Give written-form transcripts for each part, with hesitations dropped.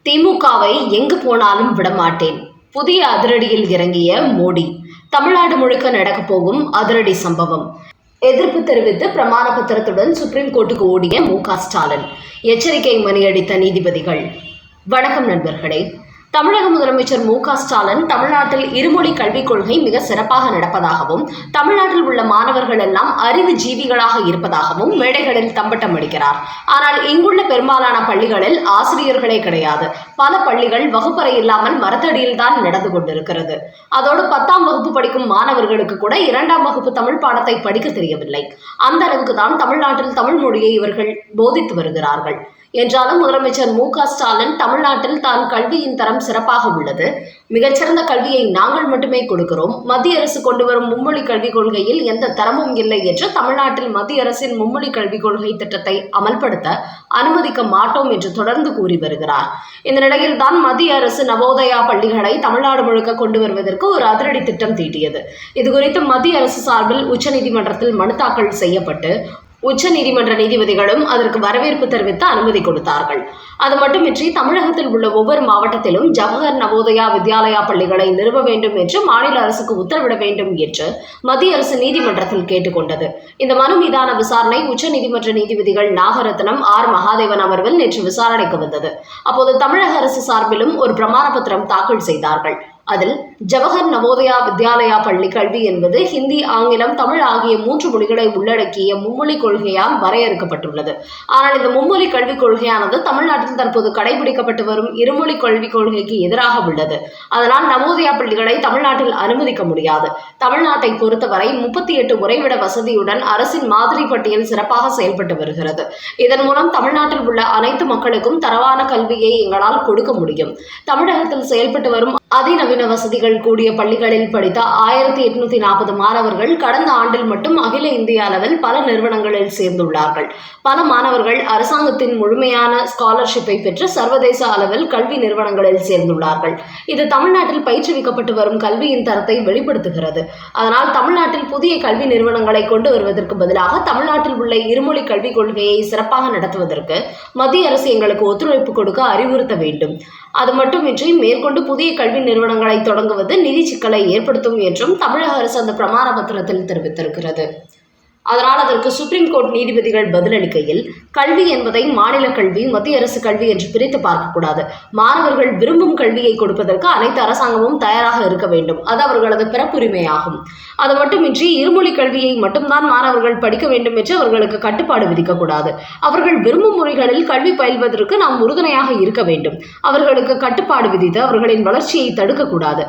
திமுகவை எங்கு போனாலும் விடமாட்டேன். புதிய அதிரடியில் இறங்கிய மோடி. தமிழ்நாடு முழுக்க நடக்கப் போகும் அதிரடி சம்பவம். எதிர்ப்பு தெரிவித்து பிரமாண பத்திரத்துடன் சுப்ரீம் கோர்ட்டுக்கு ஓடிய மு.க.ஸ்டாலின். எச்சரிக்கை மணியடித்த நீதிபதிகள். வணக்கம் நண்பர்களே. தமிழக முதலமைச்சர் மு.க.ஸ்டாலின் தமிழ்நாட்டில் இருமொழி கல்விக் கொள்கை மிக சிறப்பாக நடப்பதாகவும் தமிழ்நாட்டில் உள்ள மாணவர்கள் எல்லாம் அறிவு ஜீவிகளாக இருப்பதாகவும் மேடைகளில் தம்பட்டம் அடிக்கிறார். ஆனால் இங்குள்ள பெரும்பாலான பள்ளிகளில் ஆசிரியர்களே கிடையாது. பல பள்ளிகள் வகுப்பறை இல்லாமல் மரத்தடியில் தான் நடந்து கொண்டிருக்கிறது. அதோடு 10ஆம் வகுப்பு படிக்கும் மாணவர்களுக்கு கூட 2ஆம் வகுப்பு தமிழ் பாடத்தை படிக்க தெரியவில்லை. அந்த அளவுக்கு தான் தமிழ்நாட்டில் தமிழ் மொழியை இவர்கள் போதித்து வருகிறார்கள். என்றாலும் முதலமைச்சர் மு.க.ஸ்டாலின் தமிழ்நாட்டில் தான் கல்வியின் தரம் சிறப்பாக உள்ளது, மிகச்சிறந்த கல்வியை நாங்கள் மட்டுமே கொடுக்கிறோம், மத்திய அரசு கொண்டு வரும் மும்மொழி கல்விக் கொள்கையில் எந்த தரமும் இல்லை என்று தமிழ்நாட்டில் மத்திய அரசின் மும்மொழி கல்விக் கொள்கை திட்டத்தை அமல்படுத்த அனுமதிக்க மாட்டோம் என்று தொடர்ந்து கூறி வருகிறார். இந்த நிலையில் தான் மத்திய அரசு நவோதயா பள்ளிகளை தமிழ்நாடு முழுக்க கொண்டு வருவதற்கு ஒரு அதிரடி திட்டம் தீட்டியது. இதுகுறித்து மத்திய அரசு சார்பில் உச்சநீதிமன்றத்தில் மனு தாக்கல் செய்யப்பட்டு உச்சநீதிமன்ற நீதிபதிகளும் அதற்கு வரவேற்பு தெரிவித்து அனுமதி கொடுத்தார்கள். அது மட்டுமின்றி தமிழகத்தில் உள்ள ஒவ்வொரு மாவட்டத்திலும் ஜவஹர் நவோதயா வித்யாலயா பள்ளிகளை நிறுவ வேண்டும் என்று மாநில அரசுக்கு உத்தரவிட வேண்டும் என்று மத்திய அரசு நீதிமன்றத்தில் கேட்டுக்கொண்டது. இந்த மனு மீதான விசாரணை உச்சநீதிமன்ற நீதிபதிகள் நாகரத்னம், ஆர். மகாதேவன் அமர்வில் நேற்று விசாரணைக்கு வந்தது. அப்போது தமிழக அரசு சார்பிலும் ஒரு பிரமாண பத்திரம் தாக்கல் செய்தார்கள். அதில் ஜவஹர் நவோதயா வித்யாலயா பள்ளி கல்வி என்பது ஹிந்தி, ஆங்கிலம், தமிழ் ஆகிய 3 மொழிகளை உள்ளடக்கிய மும்மொழி கொள்கையால் வரையறுக்கப்பட்டுள்ளது. ஆனால் இந்த மும்மொழி கல்விக் கொள்கையானது தமிழ்நாட்டில் தற்போது கடைபிடிக்கப்பட்டு வரும் இருமொழி கல்விக் கொள்கைக்கு எதிராக உள்ளது. அதனால் நவோதயா பள்ளிகளை தமிழ்நாட்டில் அனுமதிக்க முடியாது. தமிழ்நாட்டை பொறுத்தவரை 38 உறைவிட வசதியுடன் அரசின் மாதிரி பட்டியல் சிறப்பாக செயல்பட்டு வருகிறது. இதன் மூலம் தமிழ்நாட்டில் உள்ள அனைத்து மக்களுக்கும் தரவான கல்வியை எங்களால் கொடுக்க முடியும். தமிழகத்தில் செயல்பட்டு வரும் அதிநவீன வசதிகள் கூடிய பள்ளிகளில் படித்த 1840 மாணவர்கள் கடந்த ஆண்டில் மட்டும் அகில இந்திய அளவில் பல நிறுவனங்களில் சேர்ந்துள்ளார்கள். பல மாணவர்கள் அரசாங்கத்தின் முழுமையான ஸ்காலர்ஷிப்பை பெற்று சர்வதேச அளவில் கல்வி நிறுவனங்களில் சேர்ந்துள்ளார்கள். இது தமிழ்நாட்டில் பயிற்றுவிக்கப்பட்டு வரும் கல்வியின் தரத்தை வெளிப்படுத்துகிறது. அதனால் தமிழ்நாட்டில் புதிய கல்வி நிறுவனங்களை கொண்டு வருவதற்கு பதிலாக தமிழ்நாட்டில் உள்ள இருமொழி கல்விக் கொள்கையை சிறப்பாக நடத்துவதற்கு மத்திய அரசு எங்களுக்கு ஒத்துழைப்பு கொடுக்க அறிவுறுத்த வேண்டும். அது மட்டுமின்றி மேற்கொண்டு புதிய கல்வி நிறுவனங்களை தொடங்குவது நிதி சிக்கலை ஏற்படுத்தும் என்றும் தமிழக அரசு அந்த பிரமாண பத்திரத்தில் தெரிவித்திருக்கிறது. அதனால் அதற்கு சுப்ரீம் கோர்ட் நீதிபதிகள் பதிலளிக்கையில், கல்வி என்பதை மாநில கல்வி, மத்திய அரசு கல்வி என்று பிரித்து பார்க்கக்கூடாது. மாணவர்கள் விரும்பும் கல்வியை கொடுப்பதற்கு அனைத்து அரசாங்கமும் தயாராக இருக்க வேண்டும். அது அவர்களது பிறப்புரிமையாகும். அது மட்டுமின்றி இருமொழி கல்வியை மட்டும்தான் மாணவர்கள் படிக்க வேண்டும் என்று அவர்களுக்கு கட்டுப்பாடு விதிக்கக்கூடாது. அவர்கள் விரும்பும் மொழிகளில் கல்வி பயில்வதற்கு நாம் உறுதுணையாக இருக்க வேண்டும். அவர்களுக்கு கட்டுப்பாடு விதித்து அவர்களின் வளர்ச்சியை தடுக்கக்கூடாது.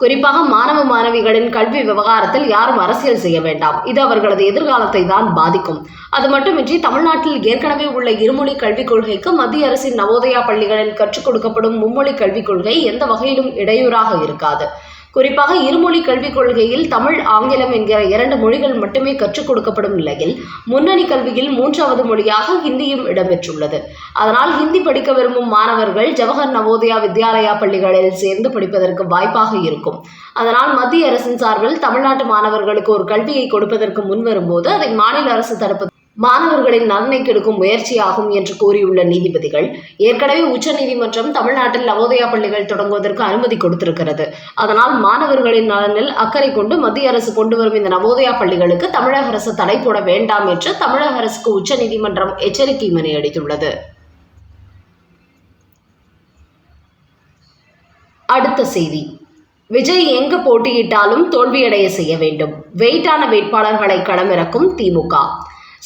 குறிப்பாக மாணவ மாணவிகளின் கல்வி விவகாரத்தில் யாரும் அரசியல் செய்ய வேண்டாம். இது அவர்களது எதிர்காலத்தை தான் பாதிக்கும். அது மட்டுமின்றி தமிழ்நாட்டில் ஏற்கனவே உள்ள இருமொழி கல்விக் கொள்கைக்கு மத்திய அரசின் நவோதயா பள்ளிகளில் கற்றுக் கொடுக்கப்படும் மும்மொழி கல்விக் கொள்கை எந்த வகையிலும் இடையூறாக இருக்காது. குறிப்பாக இருமொழி கல்விக் கொள்கையில் தமிழ், ஆங்கிலம் என்கிற 2 மொழிகள் மட்டுமே கற்றுக் கொடுக்கப்படும் நிலையில் முன்னணி கல்வியில் 3வது மொழியாக ஹிந்தியும் இடம்பெற்றுள்ளது. அதனால் ஹிந்தி படிக்க விரும்பும் மாணவர்கள் ஜவஹர் நவோதயா வித்யாலயா பள்ளிகளில் சேர்ந்து படிப்பதற்கு வாய்ப்பாக இருக்கும். அதனால் மத்திய அரசின் சார்பில் தமிழ்நாட்டு மாணவர்களுக்கு ஒரு கல்வியை கொடுப்பதற்கு முன்வரும்போது அதை மாநில அரசு தடுப்பது மாணவர்களின் நலனை கெடுக்கும் முயற்சியாகும் என்று கூறியுள்ள நீதிபதிகள், ஏற்கனவே உச்சநீதிமன்றம் தமிழ்நாட்டில் நவோதயா பள்ளிகள் தொடங்குவதற்கு அனுமதி கொடுத்திருக்கிறது. அதனால் மாணவர்களின் நலனில் அக்கறை கொண்டு மத்திய அரசு கொண்டு வரும் இந்த நவோதயா பள்ளிகளுக்கு தமிழக அரசு தடை போட வேண்டாம் என்று தமிழக அரசுக்கு உச்சநீதிமன்றம் எச்சரிக்கை மணி அடித்துள்ளது. அடுத்த செய்தி. விஜய் எங்கு போட்டியிட்டாலும் தோல்வியடைய செய்ய வேண்டும். வெயிட்டான வேட்பாளர்களை களமிறக்கும் திமுக.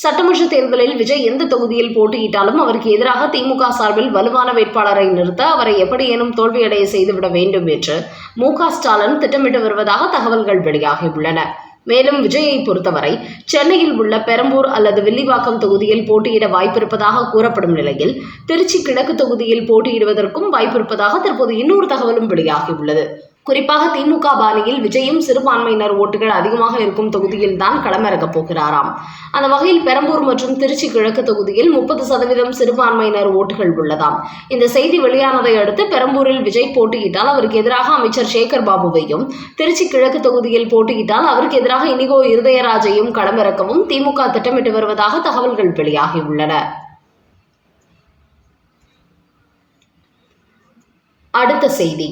சட்டமன்ற தேர்தலில் விஜய் எந்த தொகுதியில் போட்டியிட்டாலும் அவருக்கு எதிராக திமுக சார்பில் வலுவான வேட்பாளரை நிறுத்த அவரை எப்படியேனும் தோல்வியடைய செய்துவிட வேண்டும் என்று மு.க.ஸ்டாலின் திட்டமிட்டு வருவதாக தகவல்கள் வெளியாகியுள்ளன. மேலும் விஜயை பொறுத்தவரை சென்னையில் உள்ள பெரம்பூர் அல்லது வில்லிவாக்கம் தொகுதியில் போட்டியிட வாய்ப்பிருப்பதாக கூறப்படும் நிலையில் திருச்சி கிழக்கு தொகுதியில் போட்டியிடுவதற்கும் வாய்ப்பிருப்பதாக தற்போது இன்னொரு தகவலும் வெளியாகியுள்ளது. குறிப்பாக திமுக பாணியில் விஜயும் சிறுபான்மையினர் ஓட்டுகள் அதிகமாக இருக்கும் தொகுதியில் தான் களமிறக்கப் போகிறாராம். அந்த வகையில் பெரம்பூர் மற்றும் திருச்சி கிழக்கு தொகுதியில் 30% சிறுபான்மையினர் ஓட்டுகள் உள்ளதாம். இந்த செய்தி வெளியானதை அடுத்து பெரம்பூரில் விஜய் போட்டியிட்டால் அவருக்கு எதிராக அமைச்சர் சேகர் பாபுவையும், திருச்சி கிழக்கு தொகுதியில் போட்டியிட்டால் அவருக்கு எதிராக இனிகோ இருதயராஜையும் களமிறக்கவும் திமுக திட்டமிட்டு வருவதாக தகவல்கள் வெளியாகியுள்ளன. அடுத்த செய்தி,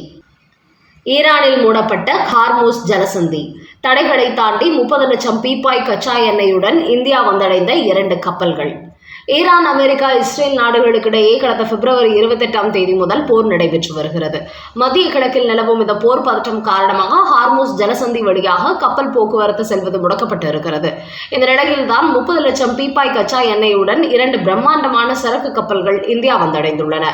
ஈரானில் மூடப்பட்ட ஹார்மூஸ் ஜலசந்தி. தடைகளை தாண்டி 30 லட்சம் பீப்பாய் கச்சா எண்ணெயுடன் இந்தியா வந்தடைந்த 2 கப்பல்கள். ஈரான், அமெரிக்கா, இஸ்ரேல் நாடுகளுக்கிடையே கடந்த பிப்ரவரி 28 முதல் போர் நடைபெற்று வருகிறது. மத்திய கிழக்கில் நிலவும் இந்த போர் பதற்றம் காரணமாக ஹார்மூஸ் ஜலசந்தி வழியாக கப்பல் போக்குவரத்து செல்வது முடக்கப்பட்டு இருக்கிறது. இந்த நிலையில்தான் 30 லட்சம் பீப்பாய் கச்சா எண்ணெயுடன் 2 பிரம்மாண்டமான சரக்கு கப்பல்கள் இந்தியா வந்தடைந்துள்ளன.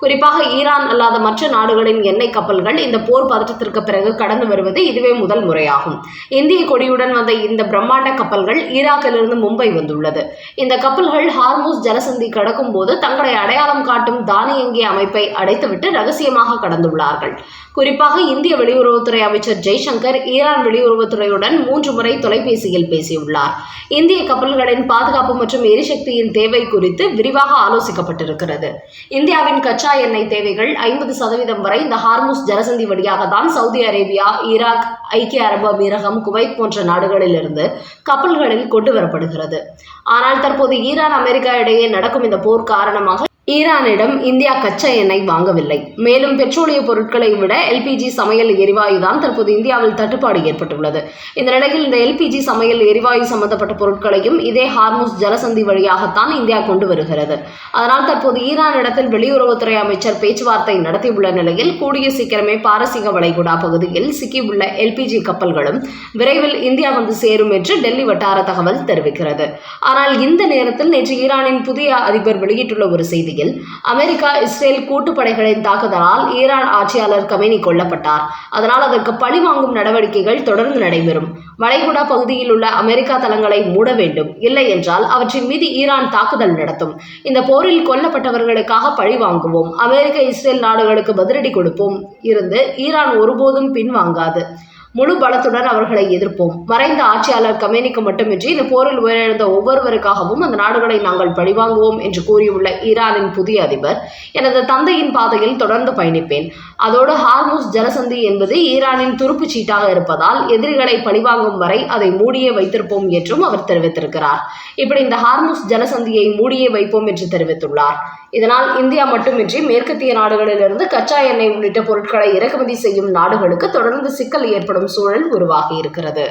குறிப்பாக ஈரான் அல்லாத மற்ற நாடுகளின் எண்ணெய் கப்பல்கள் இந்த போர் பதற்றத்திற்கு பிறகு கடந்து வருவது இதுவே முதல் முறையாகும். இந்திய கொடியுடன் வந்த இந்த பிரம்மாண்ட கப்பல்கள் ஈராக்கிலிருந்து மும்பை வந்துள்ளது. இந்த கப்பல்கள் ஹார்மூஸ் ஜலசந்தி கடக்கும் போது தங்களை அடையாளம் காட்டும் தானியங்கி அமைப்பை அடைத்துவிட்டு ரகசியமாக கடந்துள்ளார்கள். குறிப்பாக இந்திய வெளியுறவுத்துறை அமைச்சர் ஜெய்சங்கர் ஈரான் வெளியுறவுத்துறையுடன் 3 முறை தொலைபேசியில் பேசியுள்ளார். இந்திய கப்பல்களின் பாதுகாப்பு மற்றும் எரிசக்தியின் தேவை குறித்து விரிவாக ஆலோசிக்கப்பட்டிருக்கிறது. இந்தியாவின் கச்சா எண்ணெய் தேவைகள் 50% வரை இந்த ஹார்மூஸ் ஜலசந்தி வழியாக தான் சவுதி அரேபியா, ஈராக், ஐக்கிய அரபு அமீரகம், குவைத் போன்ற நாடுகளிலிருந்து கப்பல்களில் கொண்டு வரப்படுகிறது. ஆனால் தற்போது ஈரான், அமெரிக்கா இடையே நடக்கும் இந்த போர் காரணமாக ஈரானிடம் இந்தியா கச்சா எண்ணெய் வாங்கவில்லை. மேலும் பெட்ரோலிய பொருட்களை விட எல்பிஜி சமையல் எரிவாயு தான் தற்போது இந்தியாவில் தட்டுப்பாடு ஏற்பட்டுள்ளது. இந்த நிலையில் இந்த எல்பிஜி சமையல் எரிவாயு சம்பந்தப்பட்ட பொருட்களையும் இதே ஹார்மூஸ் ஜலசந்தி வழியாகத்தான் இந்தியா கொண்டு வருகிறது. அதனால் தற்போது ஈரானிடத்தில் வெளியுறவுத்துறை அமைச்சர் பேச்சுவார்த்தை நடத்தியுள்ள நிலையில் கூடிய சீக்கிரமே பாரசீக வளைகுடா பகுதியில் சிக்கியுள்ள எல்பிஜி கப்பல்களும் விரைவில் இந்தியா வந்து சேரும் என்று டெல்லி வட்டார தகவல் தெரிவிக்கிறது. ஆனால் இந்த நேரத்தில் நேற்று ஈரானின் புதிய அதிபர் வெளியிட்டுள்ள ஒரு செய்தி, அமெரிக்கா, இஸ்ரேல் கூட்டுப்படைகளின் தாக்குதலால் ஈரான் ஆட்சியாளர் கமேனி கொல்லப்பட்டார். அதனால் அதற்கு பழி வாங்கும் நடவடிக்கைகள் தொடர்ந்து நடைபெறும். வளைகுடா பகுதியில் உள்ள அமெரிக்கா தளங்களை மூட வேண்டும். இல்லை என்றால் அவற்றின் மீது ஈரான் தாக்குதல் நடத்தும். இந்த போரில் கொல்லப்பட்டவர்களுக்காக பழி வாங்குவோம். அமெரிக்க, இஸ்ரேல் நாடுகளுக்கு பதிலடி கொடுப்போம். இருந்து ஈரான் ஒருபோதும் பின்வாங்காது. முழு பலத்துடன் அவர்களை எதிர்ப்போம். மறைந்த ஆட்சியாளர் கமேனிக்கு மட்டுமின்றி இந்த போரில் உயிரிழந்த ஒவ்வொருவருக்காகவும் அந்த நாடுகளை நாங்கள் பழிவாங்குவோம் என்று கூறியுள்ள ஈரானின் புதிய அதிபர், எனது தந்தையின் பாதையில் தொடர்ந்து பயணிப்பேன். அதோடு ஹார்மூஸ் ஜலசந்தி என்பது ஈரானின் துருப்பு சீட்டாக இருப்பதால் எதிரிகளை பழிவாங்கும் வரை அதை மூடியே வைத்திருப்போம் என்றும் அவர் தெரிவித்திருக்கிறார். இப்படி இந்த ஹார்மூஸ் ஜலசந்தியை மூடியே வைப்போம் என்று தெரிவித்துள்ளார். இதனால் இந்தியா மட்டுமின்றி மேற்கத்திய நாடுகளிலிருந்து கச்சா எண்ணெய் உள்ளிட்ட பொருட்களை இறக்குமதி செய்யும் நாடுகளுக்கு தொடர்ந்து சிக்கல் ஏற்படும் சூழல் உருவாகி இருக்கிறது.